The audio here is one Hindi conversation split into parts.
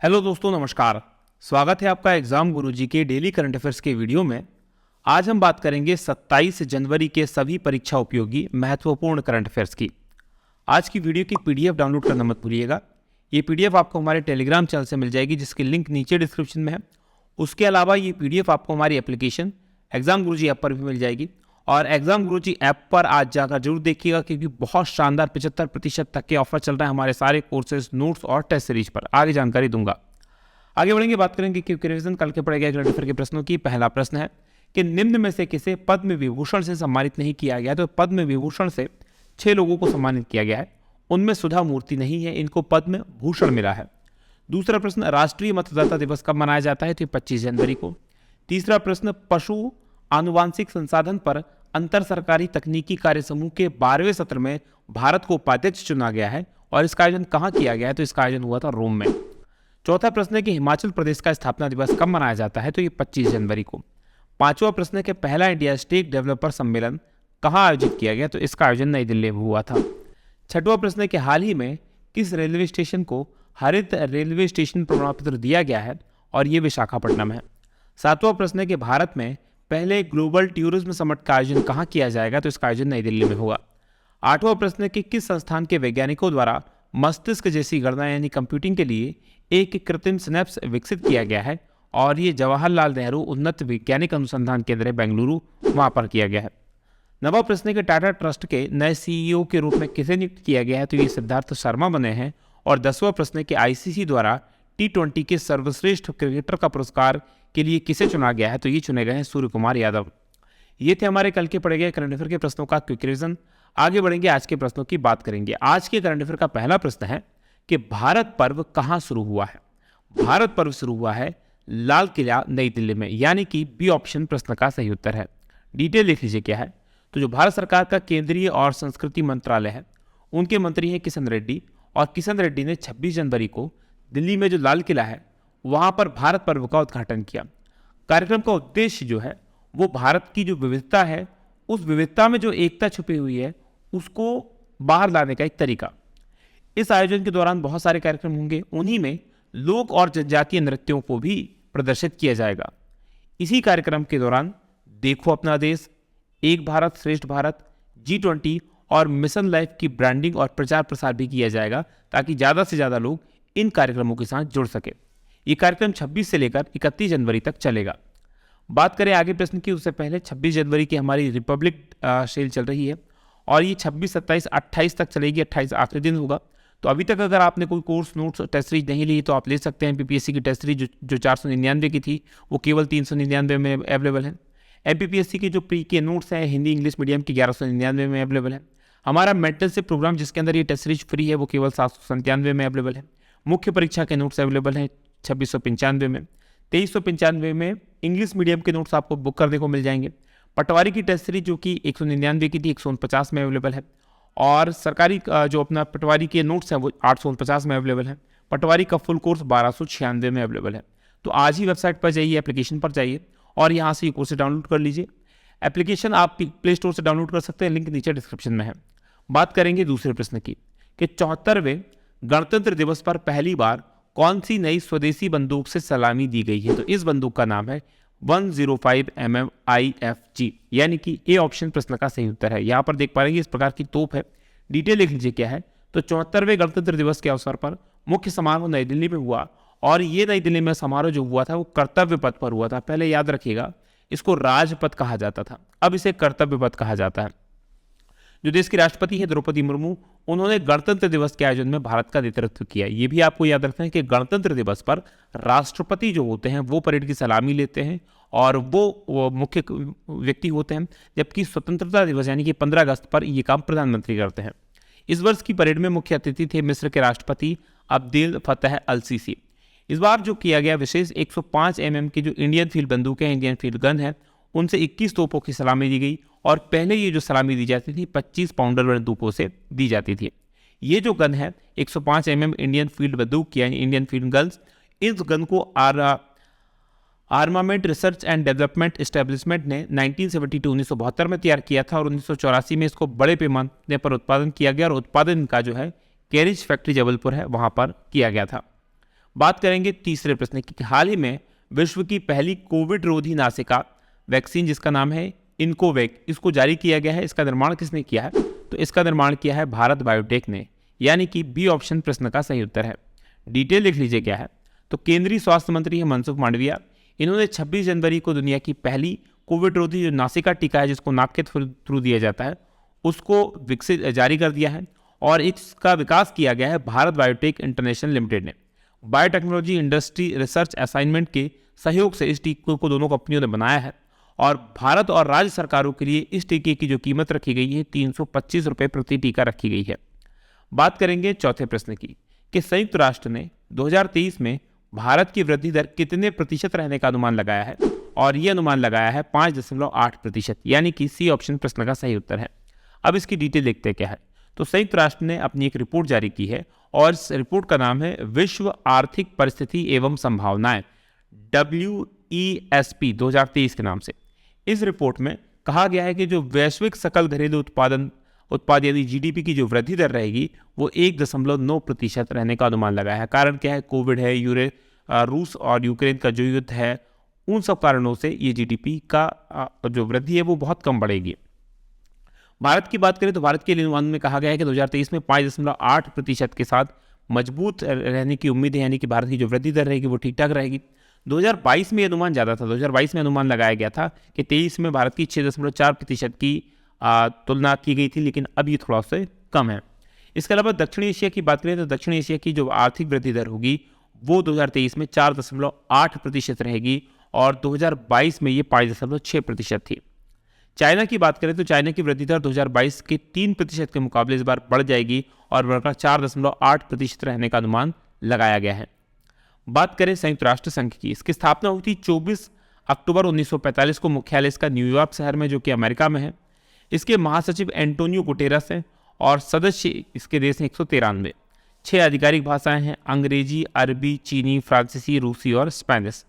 हेलो दोस्तों, नमस्कार। स्वागत है आपका एग्जाम गुरुजी के डेली करंट अफेयर्स के वीडियो में। आज हम बात करेंगे 27 जनवरी के सभी परीक्षा उपयोगी महत्वपूर्ण करंट अफेयर्स की। आज की वीडियो की पीडीएफ डाउनलोड करना मत भूलिएगा। ये पीडीएफ आपको हमारे टेलीग्राम चैनल से मिल जाएगी, जिसकी लिंक नीचे डिस्क्रिप्शन में है। उसके अलावा ये पीडीएफ आपको हमारी एप्लीकेशन एग्जाम गुरुजी ऐप पर भी मिल जाएगी। और एग्जाम गुरुजी ऐप पर आज जाकर जरूर देखिएगा, क्योंकि बहुत शानदार 75% तक के ऑफर चल रहा है हमारे सारे कोर्सेज, नोट्स और टेस्ट सीरीज पर। आगे जानकारी दूंगा। आगे बढ़ेंगे, बात करेंगे क्योंकि रिवीजन कल के पड़े गए करंट अफेयर के प्रश्नों की। पहला प्रश्न है कि निम्न में से किसे पद्म विभूषण से सम्मानित नहीं किया गया। तो पद्म विभूषण से 6 लोगों को सम्मानित किया गया है। उनमें सुधा मूर्ति नहीं है, इनको पद्म भूषण मिला है। दूसरा प्रश्न, राष्ट्रीय मतदाता दिवस कब मनाया जाता है। तो 25 जनवरी को। तीसरा प्रश्न, पशु आनुवांशिक संसाधन पर अंतर सरकारी तकनीकी कार्य समूह के 12वें सत्र में भारत को उपाध्यक्ष चुना गया है और इसका आयोजन कहाँ किया गया है। तो इसका आयोजन हुआ था रोम में। चौथा प्रश्न है कि हिमाचल प्रदेश का स्थापना दिवस कब मनाया जाता है। तो ये 25 जनवरी को। पांचवा प्रश्न है कि पहला इंडिया स्टेक डेवलपर सम्मेलन कहाँ आयोजित किया गया। तो इसका आयोजन नई दिल्ली में हुआ था। छठवां प्रश्न है कि हाल ही में किस रेलवे स्टेशन को हरित रेलवे स्टेशन प्रमाण पत्र दिया गया है, और ये विशाखापट्टनम है। सातवां प्रश्न है कि भारत में पहले ग्लोबल टूरिज्म समिट का आयोजन कहाँ किया जाएगा। तो इसका आयोजन नई दिल्ली में होगा। आठवां प्रश्न है कि किस संस्थान के वैज्ञानिकों द्वारा मस्तिष्क जैसी गणना यानी कंप्यूटिंग के लिए एक कृत्रिम सिनेप्स विकसित किया गया है, और ये जवाहरलाल नेहरू उन्नत वैज्ञानिक अनुसंधान केंद्र बेंगलुरु वहां पर किया गया है। नवा प्रश्न है कि टाटा ट्रस्ट के नए सीईओ के रूप में किसे नियुक्त किया गया है। तो ये सिद्धार्थ शर्मा बने हैं। और 10वां प्रश्न है कि आईसीसी द्वारा T20 के सर्वश्रेष्ठ क्रिकेटर का पुरस्कार के लिए किसे चुना गया है। तो ये चुने गए हैं सूर्य कुमार यादव। ये थे हमारे कल के पढ़े गए करंट अफेयर के प्रश्नों का क्विक रिवीजन। आगे बढ़ेंगे, आज के प्रश्नों की बात करेंगे। आज के करंट अफेयर का पहला प्रश्न है कि भारत पर्व कहाँ शुरू हुआ है। भारत पर्व शुरू हुआ है लाल किला नई दिल्ली में, यानी कि बी ऑप्शन प्रश्न का सही उत्तर है। डिटेल लिख लीजिए क्या है। तो जो भारत सरकार का केंद्रीय और संस्कृति मंत्रालय है, उनके मंत्री हैं किशन रेड्डी, और किशन रेड्डी ने 26 जनवरी को दिल्ली में जो लाल किला है वहां पर भारत पर्व का उद्घाटन किया। कार्यक्रम का उद्देश्य जो है वो भारत की जो विविधता है, उस विविधता में जो एकता छुपी हुई है उसको बाहर लाने का एक तरीका। इस आयोजन के दौरान बहुत सारे कार्यक्रम होंगे, उन्हीं में लोक और जनजातीय नृत्यों को भी प्रदर्शित किया जाएगा। इसी कार्यक्रम के दौरान देखो अपना देश, एक भारत श्रेष्ठ भारत, G20 और मिशन लाइफ की ब्रांडिंग और प्रचार प्रसार भी किया जाएगा, ताकि ज़्यादा से ज़्यादा लोग इन कार्यक्रमों के साथ जुड़ सके। ये कार्यक्रम 26 से लेकर 31 जनवरी तक चलेगा। बात करें आगे प्रश्न की, उससे पहले 26 जनवरी की हमारी रिपब्लिक सेल चल रही है, और ये 26, 27, 28 तक चलेगी। 28 आखिरी दिन होगा। तो अभी तक अगर आपने कोई कोर्स नोट्स टेस्ट सीरीज नहीं ली तो आप ले सकते हैं। MPPSC की टेस्ट सीरीज जो 499 की थी वो केवल 399 में अवेलेबल है। MPPSC के जो प्री के नोट्स हैं हिंदी इंग्लिश मीडियम की 1199 में अवेलेबल है। हमारा मेंटल से प्रोग्राम जिसके अंदर ये टेस्ट सीरीज फ्री है वो केवल 797 में अवेलेबल है। मुख्य परीक्षा के नोट्स अवेलेबल हैं 2695 में। 2395 में इंग्लिश मीडियम के नोट्स आपको बुक करने को मिल जाएंगे। पटवारी की टेस्ट सीरीज जो कि 199 की थी 149 में अवेलेबल है। और सरकारी जो अपना पटवारी के नोट्स हैं वो 849 में अवेलेबल है। पटवारी का फुल कोर्स 1296 में अवेलेबल है। तो आज ही वेबसाइट पर जाइए, एप्लीकेशन पर जाइए और यहाँ से ये कोर्स डाउनलोड कर लीजिए। एप्लीकेशन आप प्ले स्टोर से डाउनलोड कर सकते हैं, लिंक नीचे डिस्क्रिप्शन में है। बात करेंगे दूसरे प्रश्न की कि 74वें गणतंत्र दिवस पर पहली बार कौन सी नई स्वदेशी बंदूक से सलामी दी गई है। तो इस बंदूक का नाम है 105 mm IFG, यानी कि ए ऑप्शन प्रश्न का सही उत्तर है। यहाँ पर देख पा रहे हैं इस प्रकार की तोप है। डिटेल लिख लीजिए क्या है। तो 74वें गणतंत्र दिवस के अवसर पर मुख्य समारोह नई दिल्ली में हुआ, और ये नई दिल्ली में समारोह जो हुआ था वो कर्तव्य पथ पर हुआ था। पहले याद रखिएगा, इसको राजपथ कहा जाता था, अब इसे कर्तव्य पथ कहा जाता है। जो देश की राष्ट्रपति है द्रौपदी मुर्मू, उन्होंने गणतंत्र दिवस के आयोजन में भारत का नेतृत्व किया। ये भी आपको याद रखना है कि गणतंत्र दिवस पर राष्ट्रपति जो होते हैं वो परेड की सलामी लेते हैं और वो मुख्य व्यक्ति होते हैं, जबकि स्वतंत्रता दिवस यानी कि 15 अगस्त पर ये काम प्रधानमंत्री करते हैं। इस वर्ष की परेड में मुख्य अतिथि थे मिस्र के राष्ट्रपति अब्देल फतेह अल सीसी। इस बार जो किया गया विशेष 105 mm की जो इंडियन फील्ड बंदूकें, इंडियन फील्ड गन है, उनसे 21 तोपों की सलामी दी गई। और पहले ये जो सलामी दी जाती थी 25 पाउंडर बंदूकों से दी जाती थी। ये जो गन है 105 mm इंडियन फील्ड बंदूक यानी इंडियन फील्ड गन्स, इस गन को armament research and development establishment ने 1972 में तैयार किया था, और 1984 में इसको बड़े पैमाने पर उत्पादन किया गया, और उत्पादन का जो है कैरिज फैक्ट्री जबलपुर है वहाँ पर किया गया था। बात करेंगे तीसरे प्रश्न की कि हाल ही में विश्व की पहली कोविड रोधी नासिका वैक्सीन जिसका नाम है इनकोवैक, इसको जारी किया गया है। इसका निर्माण किसने किया है? तो इसका निर्माण किया है भारत बायोटेक ने, यानी कि बी ऑप्शन प्रश्न का सही उत्तर है। डिटेल लिख लीजिए क्या है। तो केंद्रीय स्वास्थ्य मंत्री है मनसुख मांडविया, इन्होंने 26 जनवरी को दुनिया की पहली कोविड रोधी जो नासिका टीका है जिसको नाक के थ्रू दिया जाता है उसको विकसित जारी कर दिया है और इसका विकास किया गया है भारत बायोटेक इंटरनेशनल लिमिटेड ने। बायोटेक्नोलॉजी इंडस्ट्री रिसर्च असाइनमेंट के सहयोग से इस टीके को दोनों कंपनियों ने बनाया है और भारत और राज्य सरकारों के लिए इस टीके की जो कीमत रखी गई है 325 रुपये प्रति टीका रखी गई है। बात करेंगे चौथे प्रश्न की कि संयुक्त राष्ट्र ने 2023 में भारत की वृद्धि दर कितने प्रतिशत रहने का अनुमान लगाया है? और ये अनुमान लगाया है 5.8%, यानी कि सी ऑप्शन प्रश्न का सही उत्तर है। अब इसकी डिटेल देखते क्या है। तो संयुक्त राष्ट्र ने अपनी एक रिपोर्ट जारी की है और इस रिपोर्ट का नाम है विश्व आर्थिक परिस्थिति एवं संभावनाएं, WESP 2023 के नाम से। इस रिपोर्ट में कहा गया है कि जो वैश्विक सकल घरेलू उत्पाद यानी जीडीपी की जो वृद्धि दर रहेगी वो 1.9% रहने का अनुमान लगाया है। कारण क्या है? कोविड है, रूस और यूक्रेन का जो युद्ध है, उन सब कारणों से ये जीडीपी का जो वृद्धि है वो बहुत कम बढ़ेगी। भारत की बात करें तो भारत के लिए अनुमान में कहा गया है कि 2023 में 5.8% के साथ मजबूत रहने की उम्मीद है, यानी कि भारत की जो वृद्धि दर रहेगी वो ठीक ठाक रहेगी। 2022 में अनुमान ज़्यादा था। 2022 में अनुमान लगाया गया था कि 23 में भारत की 6.4% की तुलना की गई थी, लेकिन अब ये थोड़ा सा कम है। इसके अलावा दक्षिण एशिया की बात करें तो दक्षिण एशिया की जो आर्थिक वृद्धि दर होगी वो 2023 में 4.8% रहेगी और 2022 में ये 5.6% थी। चाइना की बात करें तो चाइना की वृद्धि दर 2022 के 3% के मुकाबले इस बार बढ़ जाएगी और बढ़कर 4.8% रहने का अनुमान लगाया गया है। बात करें संयुक्त राष्ट्र संघ की, इसकी स्थापना हुई थी 24 अक्टूबर 1945 को। मुख्यालय इसका न्यूयॉर्क शहर में जो कि अमेरिका में है। इसके महासचिव एंटोनियो गुटेरस हैं और सदस्य इसके देश हैं 193। 6 आधिकारिक भाषाएं हैं, अंग्रेजी, अरबी, चीनी, फ्रांसीसी, रूसी और स्पेनिश।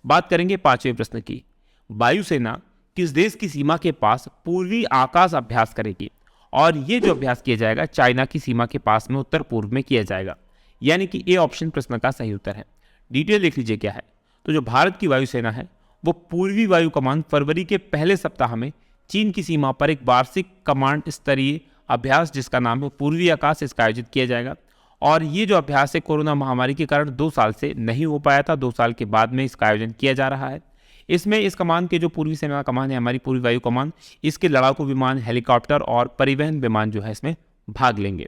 बात करेंगे पांचवें प्रश्न की। वायुसेना किस देश की सीमा के पास पूर्वी आकाश अभ्यास करेगी? और ये जो अभ्यास किया जाएगा चाइना की सीमा के पास में उत्तर पूर्व में किया जाएगा, यानी कि ए ऑप्शन प्रश्न का सही उत्तर है। डिटेल देख लीजिए क्या है। तो जो भारत की वायुसेना है वो पूर्वी वायु कमान फरवरी के पहले सप्ताह में चीन की सीमा पर एक वार्षिक कमांड स्तरीय अभ्यास जिसका नाम है पूर्वी आकाश, इसका आयोजित किया जाएगा। और ये जो अभ्यास है कोरोना महामारी के कारण 2 साल से नहीं हो पाया था, 2 साल के बाद में इसका आयोजन किया जा रहा है। इसमें इस कमान के जो पूर्वी सेना कमान है, हमारी पूर्वी वायु कमान, इसके लड़ाकू विमान, हेलीकॉप्टर और परिवहन विमान जो है इसमें भाग लेंगे।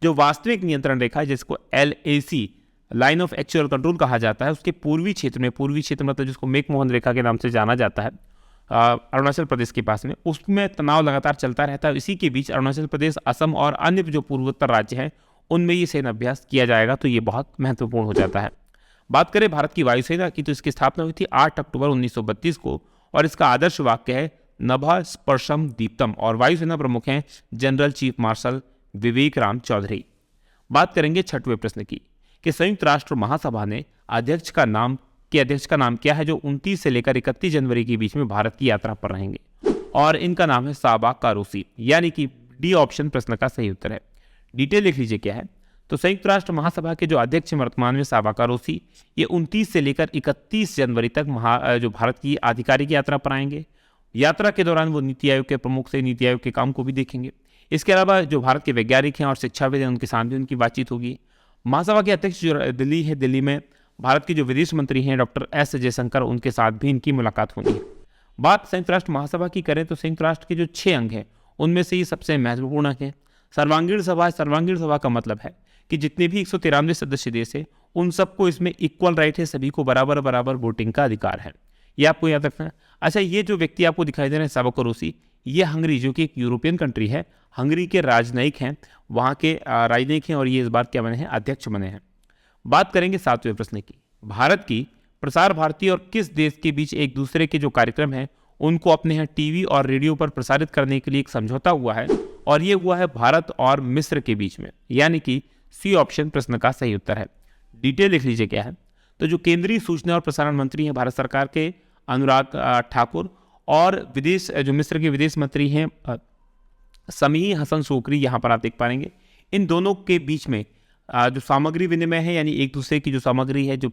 जो वास्तविक नियंत्रण रेखा है जिसको LAC line of actual control कहा जाता है, उसके पूर्वी क्षेत्र मतलब जिसको मेकमोहन रेखा के नाम से जाना जाता है, अरुणाचल प्रदेश के पास में, उसमें तनाव लगातार चलता रहता है। इसी के बीच अरुणाचल प्रदेश, असम और अन्य जो पूर्वोत्तर राज्य हैं उनमें ये सेना अभ्यास किया जाएगा, तो ये बहुत महत्वपूर्ण हो जाता है। बात करें भारत की वायुसेना की तो इसकी स्थापना हुई थी 8 अक्टूबर 1932 को और इसका आदर्श वाक्य है नभः स्पर्शम दीप्तम और वायुसेना प्रमुख हैं जनरल चीफ मार्शल विवेक राम चौधरी। बात करेंगे छठवें प्रश्न की कि संयुक्त राष्ट्र महासभा ने अध्यक्ष का नाम क्या है जो 29 से लेकर 31 जनवरी के बीच में भारत की यात्रा पर रहेंगे? और इनका नाम है साबा कारोसी, यानी कि डी ऑप्शन प्रश्न का सही उत्तर है। डिटेल लिख लीजिए क्या है। तो संयुक्त राष्ट्र महासभा के जो अध्यक्ष वर्तमान में साबा कारोसी, ये 29 से लेकर 31 जनवरी तक जो भारत की आधिकारिक यात्रा पर आएंगे। यात्रा के दौरान वो नीति आयोग के प्रमुख से नीति आयोग के काम को भी देखेंगे। इसके अलावा जो भारत के वैज्ञानिक हैं और शिक्षाविद हैं उनके साथ भी उनकी बातचीत होगी। महासभा के अध्यक्ष जो दिल्ली में भारत के जो विदेश मंत्री हैं डॉक्टर S जयशंकर, उनके साथ भी इनकी मुलाकात होनी है। बात संयुक्त राष्ट्र महासभा की करें तो संयुक्त राष्ट्र के जो 6 अंग हैं उनमें से ये सबसे महत्वपूर्ण अंग है। सर्वांगीण सभा का मतलब है कि जितने भी 193 सदस्य देश है उन सबको इसमें इक्वल राइट है, सभी को बराबर वोटिंग का अधिकार है, ये आपको याद रखना है। अच्छा, ये जो व्यक्ति आपको दिखाई दे रहे हैं साबा कारोसी, ये हंगरी जो कि एक यूरोपियन कंट्री है, हंगरी के राजनयिक हैं, वहाँ के राजनयिक हैं और ये इस बार क्या बने हैं? अध्यक्ष बने हैं। बात करेंगे 7वें प्रश्न की। भारत की प्रसार भारती और किस देश के बीच एक दूसरे के जो कार्यक्रम हैं उनको अपने यहाँ टीवी और रेडियो पर प्रसारित करने के लिए एक समझौता हुआ है और ये हुआ है भारत और मिस्र के बीच में, यानी कि सी ऑप्शन प्रश्न का सही उत्तर है। डिटेल लिख लीजिए क्या है। तो जो केंद्रीय सूचना और प्रसारण मंत्री हैं भारत सरकार के अनुराग ठाकुर और जो मिस्र के विदेश मंत्री हैं समीह हसन शोकरी, यहाँ पर आप देख पाएंगे इन दोनों के बीच में जो सामग्री विनिमय है, यानी एक दूसरे की जो सामग्री है, जो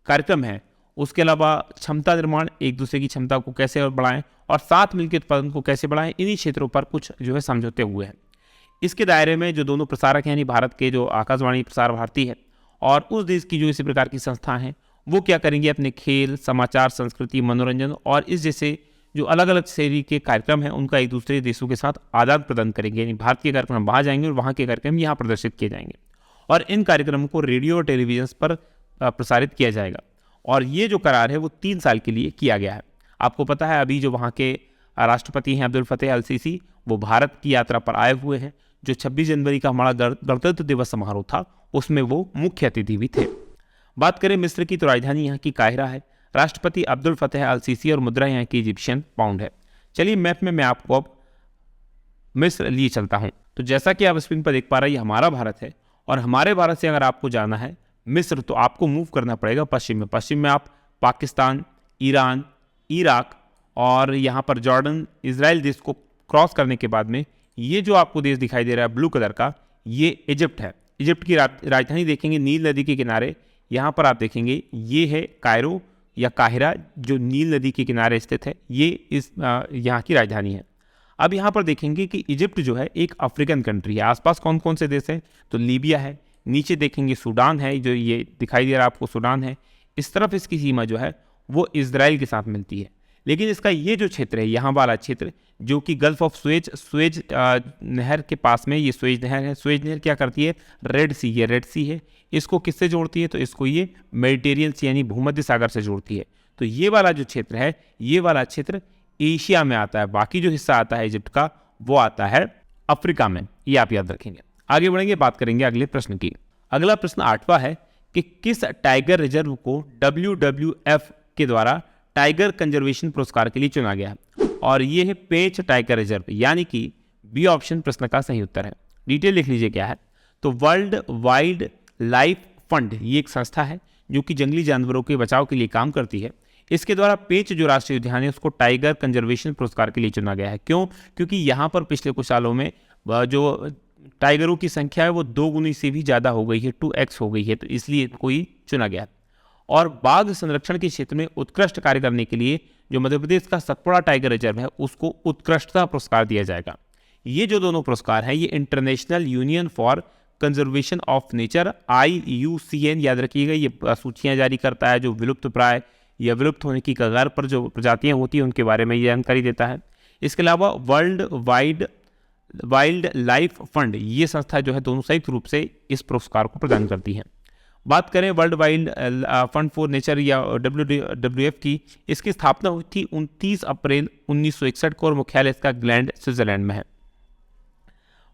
कार्यक्रम है, उसके अलावा क्षमता निर्माण, एक दूसरे की क्षमता को कैसे और बढ़ाएं और साथ मिलकर उत्पादन को कैसे बढ़ाएं, इन्हीं क्षेत्रों पर कुछ जो है समझौते हुए हैं। इसके दायरे में जो दोनों प्रसारक हैं, यानी भारत के जो आकाशवाणी प्रसार भारती है और उस देश की जो इसी प्रकार की संस्थाएं हैं, वो क्या करेंगे, अपने खेल, समाचार, संस्कृति, मनोरंजन और इस जैसे जो अलग अलग श्रेणी के कार्यक्रम हैं उनका एक दूसरे देशों के साथ आदान प्रदान करेंगे। यानी भारत के कार्यक्रम वहाँ जाएंगे और वहाँ के कार्यक्रम यहाँ प्रदर्शित किए जाएंगे और इन कार्यक्रमों को रेडियो और टेलीविजन पर प्रसारित किया जाएगा। और ये जो करार है वो 3 साल के लिए किया गया है। आपको पता है अभी जो वहाँ के राष्ट्रपति हैं अब्दुल फतेह अल सीसी, वो भारत की यात्रा पर आए हुए हैं। जो 26 जनवरी का हमारा गणतंत्र दिवस समारोह था उसमें वो मुख्य अतिथि भी थे। बात करें मिस्र की, तो राजधानी यहाँ की काहिरा है। राष्ट्रपति अब्दुल फतेह अल सीसी और मुद्रा यहाँ की इजिप्शियन पाउंड है। चलिए मैप में मैं आपको अब मिस्र लिए चलता हूँ। तो जैसा कि आप स्क्रीन पर देख पा रहे हैं, ये हमारा भारत है और हमारे भारत से अगर आपको जाना है मिस्र, तो आपको मूव करना पड़ेगा पश्चिम में। पश्चिम में आप पाकिस्तान, ईरान, इराक और यहाँ पर जॉर्डन, इजराइल देश को क्रॉस करने के बाद में ये जो आपको देश दिखाई दे रहा है ब्लू कलर का, ये इजिप्ट है। इजिप्ट की राजधानी देखेंगे नील नदी के किनारे, यहाँ पर आप देखेंगे ये है कायरो या काहिरा, जो नील नदी के किनारे स्थित है। ये इस यहाँ की राजधानी है। अब यहाँ पर देखेंगे कि इजिप्ट जो है एक अफ्रीकन कंट्री है। आसपास कौन कौन से देश हैं, तो लीबिया है, नीचे देखेंगे सूडान है, जो ये दिखाई दे रहा है आपको सूडान है। इस तरफ इसकी सीमा जो है वो इजराइल के साथ मिलती है। लेकिन इसका ये जो क्षेत्र है, यहाँ वाला क्षेत्र जो कि गल्फ ऑफ स्वेज नहर के पास में ये स्वेज नहर है। स्वेज नहर क्या करती है, रेड सी, ये रेड सी है, इसको किससे जोड़ती है, तो इसको ये मेडिटेरियन सी यानी भूमध्य सागर से जोड़ती है। तो ये वाला जो क्षेत्र है, ये वाला क्षेत्र एशिया में आता है। बाकी जो हिस्सा आता है इजिप्ट का वो आता है अफ्रीका में। ये आप याद रखेंगे। आगे बढ़ेंगे, बात करेंगे अगले प्रश्न की। अगला प्रश्न 8वां है कि किस टाइगर रिजर्व को WWF के द्वारा टाइगर कंजर्वेशन पुरस्कार के लिए चुना गया है, और ये है पेंच टाइगर रिजर्व, यानी कि बी ऑप्शन प्रश्न का सही उत्तर है। डिटेल लिख लीजिए क्या है, तो वर्ल्ड वाइल्ड लाइफ फंड ये एक संस्था है जो कि जंगली जानवरों के बचाव के लिए काम करती है। इसके द्वारा पेंच जो राष्ट्रीय उद्यान है उसको टाइगर कंजर्वेशन पुरस्कार के लिए चुना गया है। क्यों? क्योंकि यहाँ पर पिछले कुछ सालों में जो टाइगरों की संख्या है वो 2 गुनी से भी ज़्यादा हो गई है, 2x हो गई है, तो इसलिए इनको ही चुना गया। और बाघ संरक्षण के क्षेत्र में उत्कृष्ट कार्य करने के लिए जो मध्य प्रदेश का सतपुड़ा टाइगर रिजर्व है उसको उत्कृष्टता पुरस्कार दिया जाएगा। ये जो दोनों पुरस्कार हैं ये international union for conservation of nature IUCN, याद रखिएगा, ये सूचियाँ जारी करता है जो विलुप्त प्राय या विलुप्त होने की कगार पर जो प्रजातियाँ होती हैं उनके बारे में ये जानकारी देता है। इसके अलावा वर्ल्ड वाइल्ड लाइफ फंड ये संस्था जो है दोनों संयुक्त रूप से इस पुरस्कार को प्रदान करती है। बात करें world wild fund for nature या WWF की, इसकी स्थापना हुई थी 29 अप्रैल 1961 को और मुख्यालय इसका ग्लैंड, स्विट्जरलैंड में है।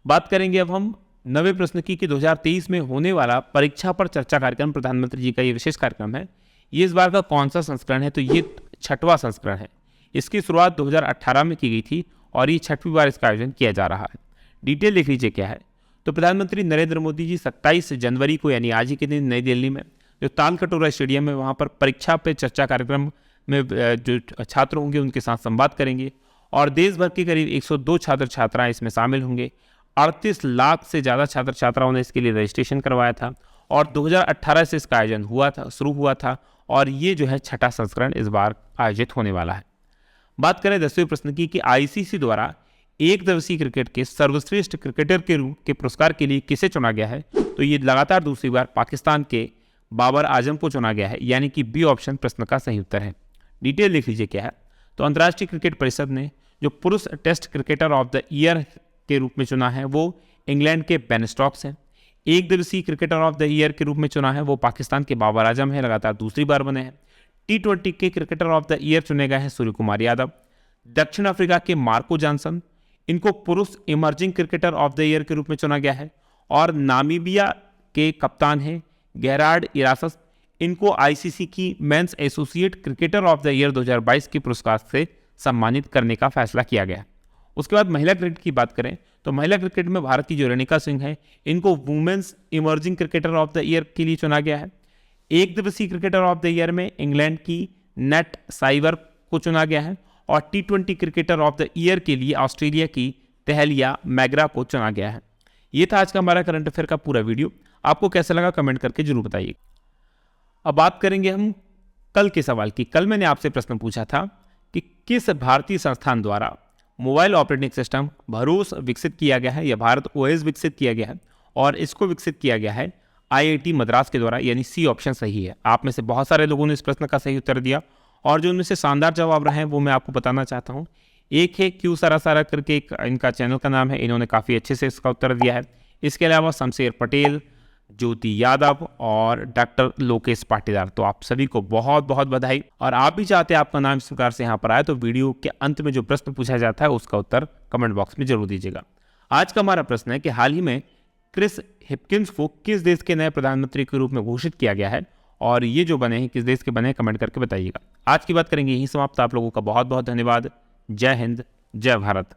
बात करेंगे अब हम 9वें प्रश्न की कि 2023 में होने वाला परीक्षा पर चर्चा कार्यक्रम, प्रधानमंत्री जी का ये विशेष कार्यक्रम है, ये इस बार का कौन सा संस्करण है, तो ये 6वां संस्करण है। इसकी शुरुआत 2018 में की गई थी और ये 6वीं बार इसका आयोजन किया जा रहा है। डिटेल लिख लीजिए क्या है, तो प्रधानमंत्री नरेंद्र मोदी जी 27 जनवरी को यानी आज ही के दिन नई दिल्ली में जो ताल कटोरा स्टेडियम है वहाँ पर परीक्षा पे चर्चा कार्यक्रम में जो छात्र होंगे उनके साथ संवाद करेंगे और देश भर के करीब 102 छात्र छात्राएं इसमें शामिल होंगे। 38 लाख से ज़्यादा छात्र छात्राओं ने इसके लिए रजिस्ट्रेशन करवाया था और 2018 से इसका आयोजन शुरू हुआ था और ये जो है 6वां संस्करण इस बार आयोजित होने वाला है। बात करें 10वें प्रश्न की कि ICC द्वारा एक दिवसीय क्रिकेट के सर्वश्रेष्ठ क्रिकेटर के रूप के पुरस्कार के लिए किसे चुना गया है, तो ये लगातार दूसरी बार पाकिस्तान के बाबर आजम को चुना गया है, यानी कि बी ऑप्शन प्रश्न का सही उत्तर है। डिटेल लिख लीजिए क्या है, तो अंतर्राष्ट्रीय क्रिकेट परिषद ने जो पुरुष test cricketer of the year के रूप में चुना है वो इंग्लैंड के बेन स्टोक्स हैं। एक दिवसीय क्रिकेटर ऑफ द ईयर के रूप में चुना है वो पाकिस्तान के बाबर आजम है, लगातार दूसरी बार बने हैं। T20 के क्रिकेटर ऑफ द ईयर चुने गए हैं सूर्य कुमार यादव। दक्षिण अफ्रीका के मार्को जॉनसन, इनको पुरुष emerging cricketer of the year के रूप में चुना गया है। और नामीबिया के कप्तान हैं गेरार्ड इरासस, इनको ICC की men's associate cricketer of the year 2022 के पुरस्कार से सम्मानित करने का फैसला किया गया। उसके बाद महिला क्रिकेट की बात करें तो महिला क्रिकेट में भारत की जो रेणुका सिंह है इनको women's emerging cricketer of the year के लिए चुना गया है। एक दिवसीय क्रिकेटर ऑफ द ईयर में इंग्लैंड की नेट साइवर को चुना गया है और T20 cricketer of the year के लिए ऑस्ट्रेलिया की तहलिया मैगरा को चुना गया है। ये था आज का हमारा करंट अफेयर का पूरा वीडियो। आपको कैसा लगा कमेंट करके जरूर बताइए। अब बात करेंगे हम कल के सवाल की। कल मैंने आपसे प्रश्न पूछा था कि किस भारतीय संस्थान द्वारा मोबाइल ऑपरेटिंग सिस्टम भरोस विकसित किया गया है या भारत ओएस विकसित किया गया है, और इसको विकसित किया गया है आईआईटी मद्रास के द्वारा, यानी सी ऑप्शन सही है। आप में से बहुत सारे लोगों ने इस प्रश्न का सही उत्तर दिया और जो उनमें से शानदार जवाब रहे हैं वो मैं आपको बताना चाहता हूँ। एक है क्यू सारा सारा करके, एक इनका चैनल का नाम है, इन्होंने काफ़ी अच्छे से इसका उत्तर दिया है। इसके अलावा शमशेर पटेल, ज्योति यादव और डॉक्टर लोकेश पाटीदार। तो आप सभी को बहुत बहुत बधाई। और आप भी चाहते हैं आपका नाम इस प्रकार से यहाँ पर आए तो वीडियो के अंत में जो प्रश्न पूछा जाता है उसका उत्तर कमेंट बॉक्स में जरूर दीजिएगा। आज का हमारा प्रश्न है कि हाल ही में क्रिस हिपकिंस को किस देश के नए प्रधानमंत्री के रूप में घोषित किया गया है, और ये जो बने हैं किस देश के बने हैं, कमेंट करके बताइएगा। आज की बात करेंगे यही समाप्त। आप लोगों का बहुत बहुत धन्यवाद। जय हिंद, जय भारत।